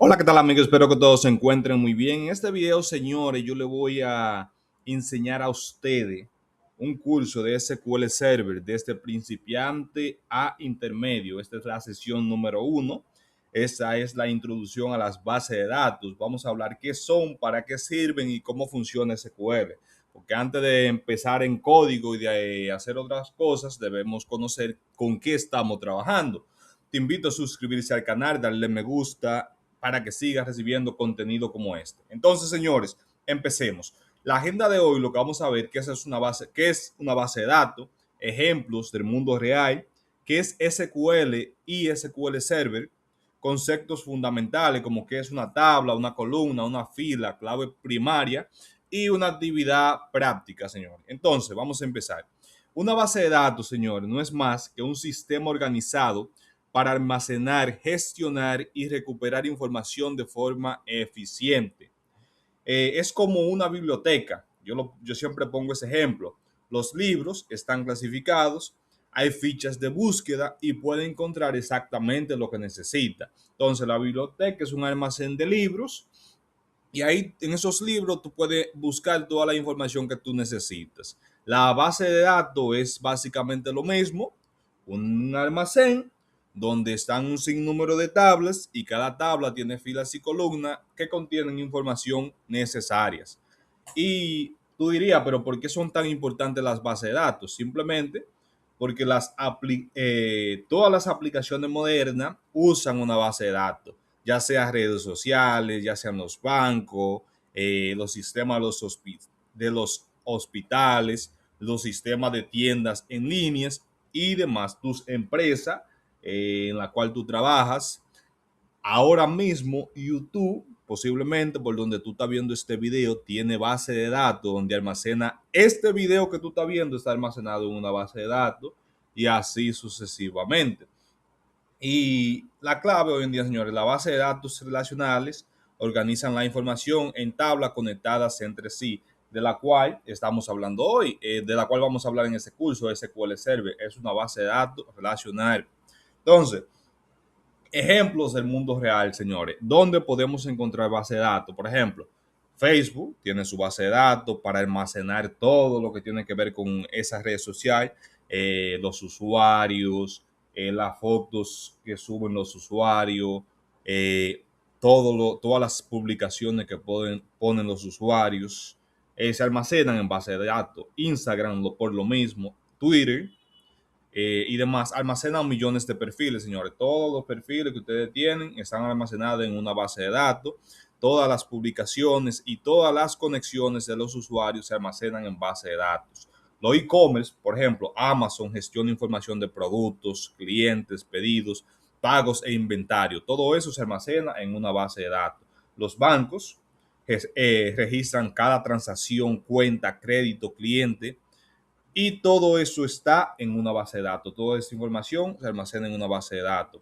Hola, ¿qué tal amigos? Espero que todos se encuentren muy bien. En este video, señores, yo le voy a enseñar a ustedes un curso de SQL Server desde principiante a intermedio. Esta es la sesión número 1. Esa es la introducción a las bases de datos. Vamos a hablar qué son, para qué sirven y cómo funciona SQL. Porque antes de empezar en código y de hacer otras cosas, debemos conocer con qué estamos trabajando. Te invito a suscribirse al canal, darle me gusta para que sigas recibiendo contenido como este. Entonces, señores, empecemos. La agenda de hoy lo que vamos a ver que qué es una base de datos, ejemplos del mundo real, qué es SQL y SQL Server, conceptos fundamentales como qué es una tabla, una columna, una fila, clave primaria y una actividad práctica, señores. Entonces, vamos a empezar. Una base de datos, señores, no es más que un sistema organizado para almacenar, gestionar y recuperar información de forma eficiente. Es como una biblioteca. Yo siempre pongo ese ejemplo. Los libros están clasificados, hay fichas de búsqueda y puede encontrar exactamente lo que necesita. Entonces, la biblioteca es un almacén de libros y ahí en esos libros tú puedes buscar toda la información que tú necesitas. La base de datos es básicamente lo mismo, un almacén donde están un sinnúmero de tablas y cada tabla tiene filas y columnas que contienen información necesarias. Y tú dirías, pero ¿por qué son tan importantes las bases de datos? Simplemente porque todas las aplicaciones modernas usan una base de datos, ya sea redes sociales, ya sean los bancos, los sistemas de los hospitales, los sistemas de tiendas en líneas y demás. Tus empresas en la cual tú trabajas. Ahora mismo YouTube, posiblemente por donde tú estás viendo este video, tiene base de datos donde almacena este video que tú estás viendo, está almacenado en una base de datos y así sucesivamente. Y la clave hoy en día, señores, la base de datos relacionales organizan la información en tablas conectadas entre sí, de la cual estamos hablando hoy, de la cual vamos a hablar en ese curso. SQL Server es una base de datos relacional. Entonces, ejemplos del mundo real, señores, donde podemos encontrar base de datos. Por ejemplo, Facebook tiene su base de datos para almacenar todo lo que tiene que ver con esa red social, los usuarios, las fotos que suben los usuarios, eh, todas las publicaciones que ponen los usuarios, se almacenan en base de datos. Instagram por lo mismo, Twitter y demás, almacenan millones de perfiles, señores. Todos los perfiles que ustedes tienen están almacenados en una base de datos. Todas las publicaciones y todas las conexiones de los usuarios se almacenan en base de datos. Los e-commerce, por ejemplo, Amazon gestiona información de productos, clientes, pedidos, pagos e inventario. Todo eso se almacena en una base de datos. Los bancos registran cada transacción, cuenta, crédito, cliente, y todo eso está en una base de datos. Toda esa información se almacena en una base de datos.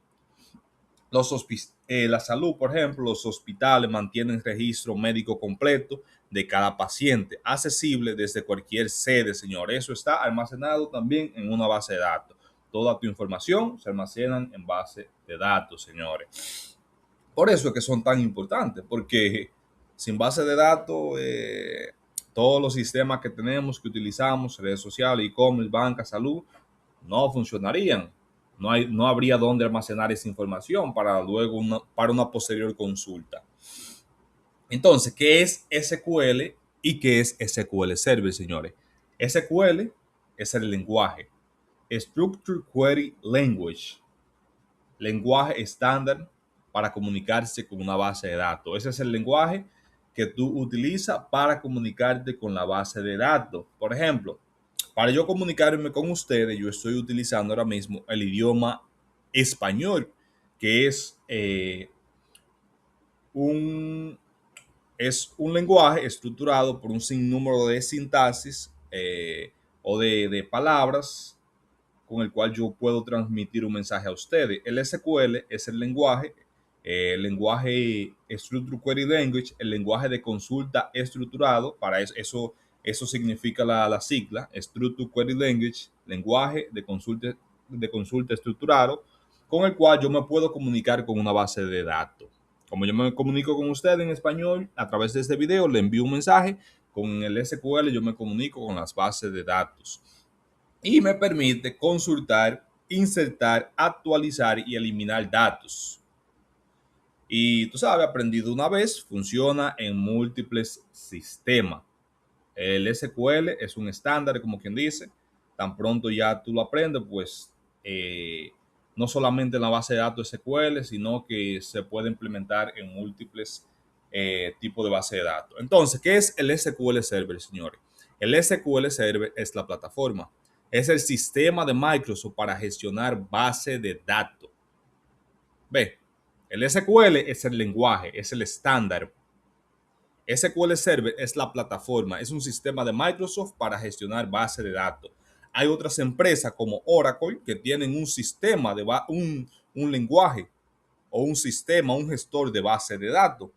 La salud, por ejemplo, los hospitales mantienen registro médico completo de cada paciente, accesible desde cualquier sede, señor. Eso está almacenado también en una base de datos. Toda tu información se almacena en base de datos, señores. Por eso es que son tan importantes, porque sin base de datos, todos los sistemas que tenemos, que utilizamos, redes sociales, e-commerce, banca, salud, no funcionarían. No habría dónde almacenar esa información para luego para una posterior consulta. Entonces, ¿qué es SQL y qué es SQL Server, señores? SQL es el lenguaje, Structured Query Language, lenguaje estándar para comunicarse con una base de datos. Ese es el lenguaje que tú utilizas para comunicarte con la base de datos. Por ejemplo, para yo comunicarme con ustedes, yo estoy utilizando ahora mismo el idioma español, que un, es un lenguaje estructurado por un sinnúmero de sintaxis o de palabras con el cual yo puedo transmitir un mensaje a ustedes. El SQL es el lenguaje Structured Query Language, el lenguaje de consulta estructurado. Para eso significa la sigla, Structured Query Language, lenguaje de consulta estructurado, con el cual yo me puedo comunicar con una base de datos. Como yo me comunico con usted en español a través de este video, le envío un mensaje. Con el SQL yo me comunico con las bases de datos y me permite consultar, insertar, actualizar y eliminar datos. Y tú sabes, aprendido una vez, funciona en múltiples sistemas. El SQL es un estándar, como quien dice. Tan pronto ya tú lo aprendes, pues no solamente en la base de datos SQL, sino que se puede implementar en múltiples tipos de base de datos. Entonces, ¿qué es el SQL Server, señores? El SQL Server es la plataforma, es el sistema de Microsoft para gestionar base de datos. Ve, el SQL es el lenguaje, es el estándar. SQL Server es la plataforma, es un sistema de Microsoft para gestionar bases de datos. Hay otras empresas como Oracle que tienen un sistema un lenguaje o un sistema, un gestor de base de datos.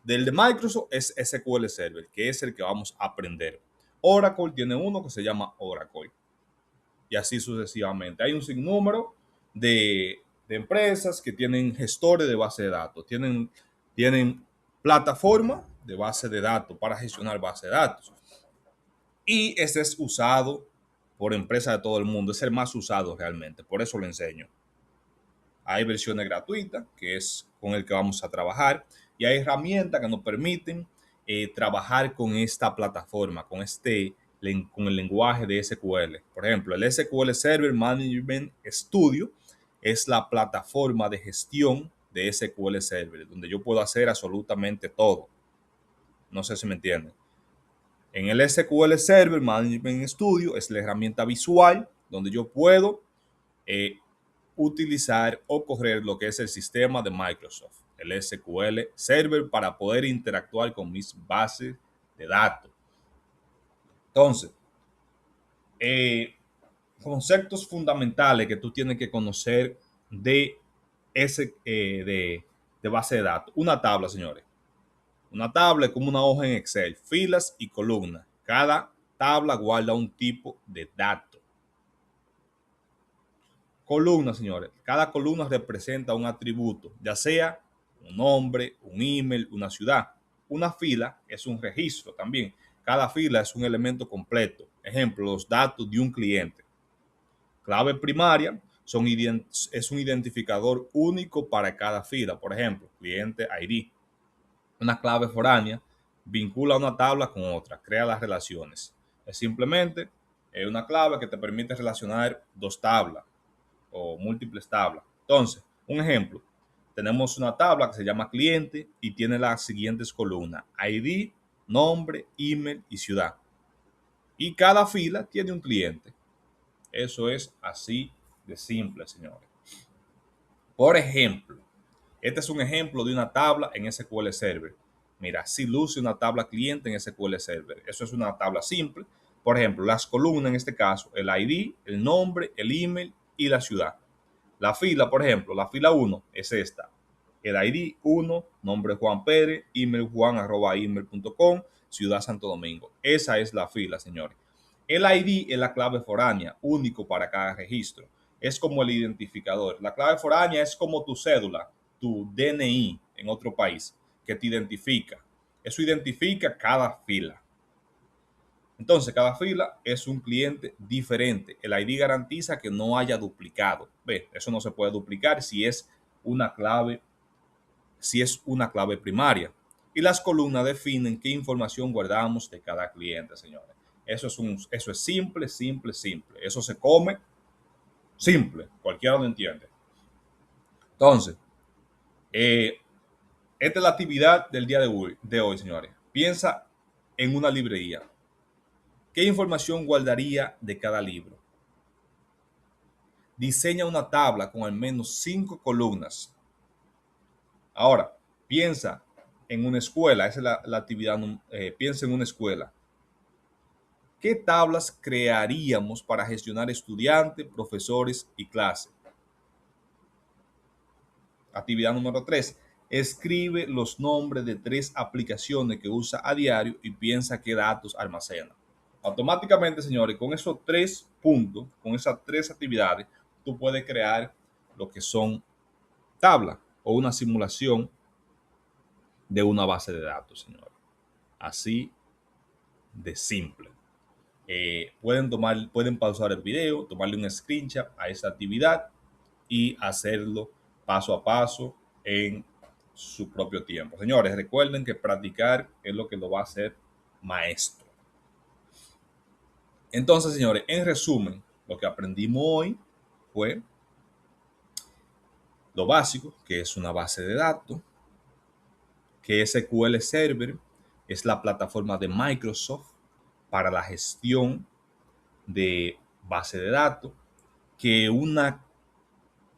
Del de Microsoft es SQL Server, que es el que vamos a aprender. Oracle tiene uno que se llama Oracle y así sucesivamente. Hay un sinnúmero de empresas que tienen gestores de base de datos, tienen plataforma de base de datos para gestionar base de datos. Y este es usado por empresas de todo el mundo, es el más usado realmente, por eso lo enseño. Hay versiones gratuitas, que es con el que vamos a trabajar, y hay herramientas que nos permiten trabajar con esta plataforma, con el lenguaje de SQL. Por ejemplo, el SQL Server Management Studio es la plataforma de gestión de SQL Server, donde yo puedo hacer absolutamente todo. No sé si me entienden. En el SQL Server Management Studio es la herramienta visual donde yo puedo utilizar o correr lo que es el sistema de Microsoft, el SQL Server, para poder interactuar con mis bases de datos. Entonces, conceptos fundamentales que tú tienes que conocer de, de base de datos. Una tabla, señores. Una tabla es como una hoja en Excel, filas y columnas. Cada tabla guarda un tipo de dato. Columna, señores. Cada columna representa un atributo, ya sea un nombre, un email, una ciudad. Una fila es un registro también. Cada fila es un elemento completo. Ejemplo, los datos de un cliente. Clave primaria es un identificador único para cada fila. Por ejemplo, cliente ID. Una clave foránea vincula una tabla con otra, crea las relaciones. Es simplemente una clave que te permite relacionar dos tablas o múltiples tablas. Entonces, un ejemplo, tenemos una tabla que se llama cliente y tiene las siguientes columnas: ID, nombre, email y ciudad. Y cada fila tiene un cliente. Eso es así de simple, señores. Por ejemplo, este es un ejemplo de una tabla en SQL Server. Mira, si luce una tabla cliente en SQL Server. Eso es una tabla simple. Por ejemplo, las columnas en este caso, el ID, el nombre, el email y la ciudad. La fila, por ejemplo, la fila 1 es esta. El ID 1, nombre Juan Pérez, email juan@email.com, ciudad Santo Domingo. Esa es la fila, señores. El ID es la clave foránea, único para cada registro. Es como el identificador. La clave foránea es como tu cédula, tu DNI en otro país, que te identifica. Eso identifica cada fila. Entonces, cada fila es un cliente diferente. El ID garantiza que no haya duplicado. Ve, eso no se puede duplicar si es una clave primaria. Y las columnas definen qué información guardamos de cada cliente, señores. Eso es simple, simple, simple. Eso se come simple. Cualquiera lo entiende. Entonces, esta es la actividad del día de hoy, señores. Piensa en una librería. ¿Qué información guardaría de cada libro? Diseña una tabla con al menos 5 columnas. Ahora, piensa en una escuela. Esa es la actividad. Piensa en una escuela. ¿Qué tablas crearíamos para gestionar estudiantes, profesores y clases? Actividad número 3. Escribe los nombres de 3 aplicaciones que usa a diario y piensa qué datos almacena. Automáticamente, señores, con esos 3 puntos, con esas 3 actividades, tú puedes crear lo que son tablas o una simulación de una base de datos, señores. Así de simple. Pueden pausar el video, tomarle un screenshot a esa actividad y hacerlo paso a paso en su propio tiempo. Señores, recuerden que practicar es lo que lo va a hacer maestro. Entonces, señores, en resumen, lo que aprendimos hoy fue lo básico, que es una base de datos, que SQL Server es la plataforma de Microsoft para la gestión de base de datos, que una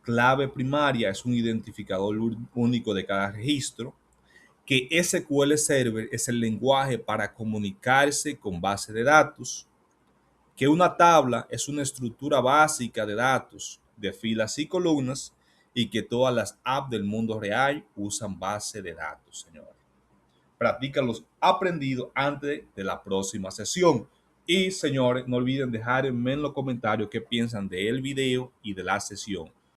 clave primaria es un identificador único de cada registro, que SQL Server es el lenguaje para comunicarse con base de datos, que una tabla es una estructura básica de datos de filas y columnas y que todas las apps del mundo real usan base de datos, señores. Practica los aprendidos antes de la próxima sesión. Y señores, no olviden dejarme en los comentarios qué piensan del video y de la sesión.